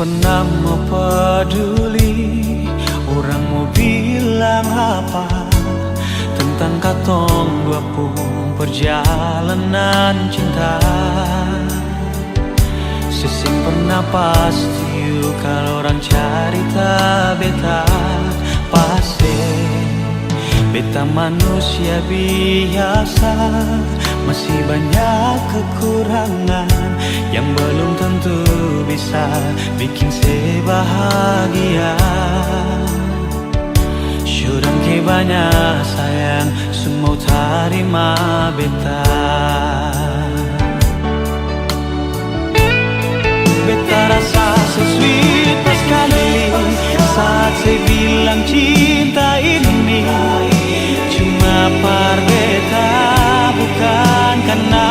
pernah mau peduli orang mau bilang apa tentang katong dua pun perjalanan cinta. Sesing pernah pasti kalau orang cerita beta pasti beta manusia biasa, masih banyak kekurangan yang belum tentu bisa bikin saya bahagia. Syurang ke banyak sayang, semua terima beta. Beta rasa sweet sekali saat saya bilang cinta ini cuma par beta, bukan karena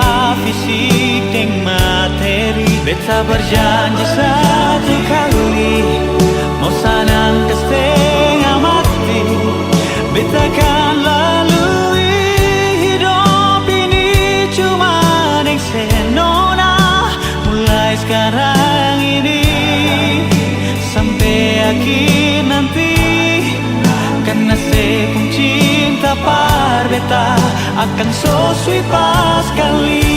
fisik dan materi. Beta berjanji satu kali mau sanang ke setengah mati, beta kan lalui hidup ini cuma yang senona. Mulai sekarang ini sampai akhir nanti, karena saya pun cinta par beta akan so sweet pas kali.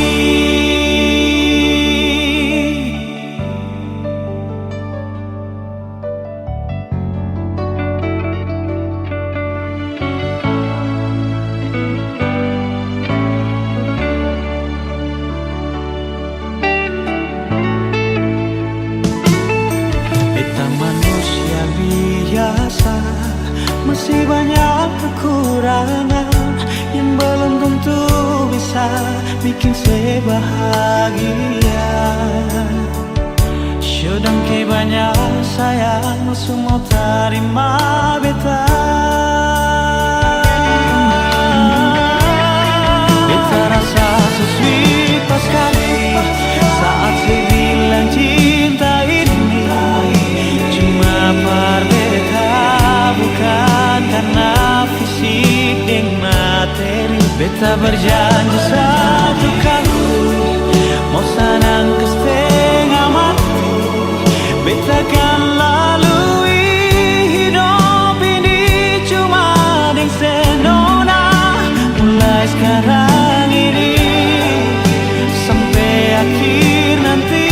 Masih banyak kekurangan yang belum tentu bisa bikin saya bahagia. Syudang ke banyak sayang, semua terima beta. Beta rasa sweet pas kali saat saya bilang cinta ini cuma par beta, bukan karena fisik dan materi. Beta berjanji satu kali mau sanang ke setengah mati, beta kan lalui hidup ini cuma dengan senona. Mulai sekarang ini sampai akhir nanti,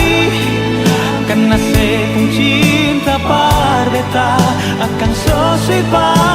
karena saya pun cinta par beta akan so sweet par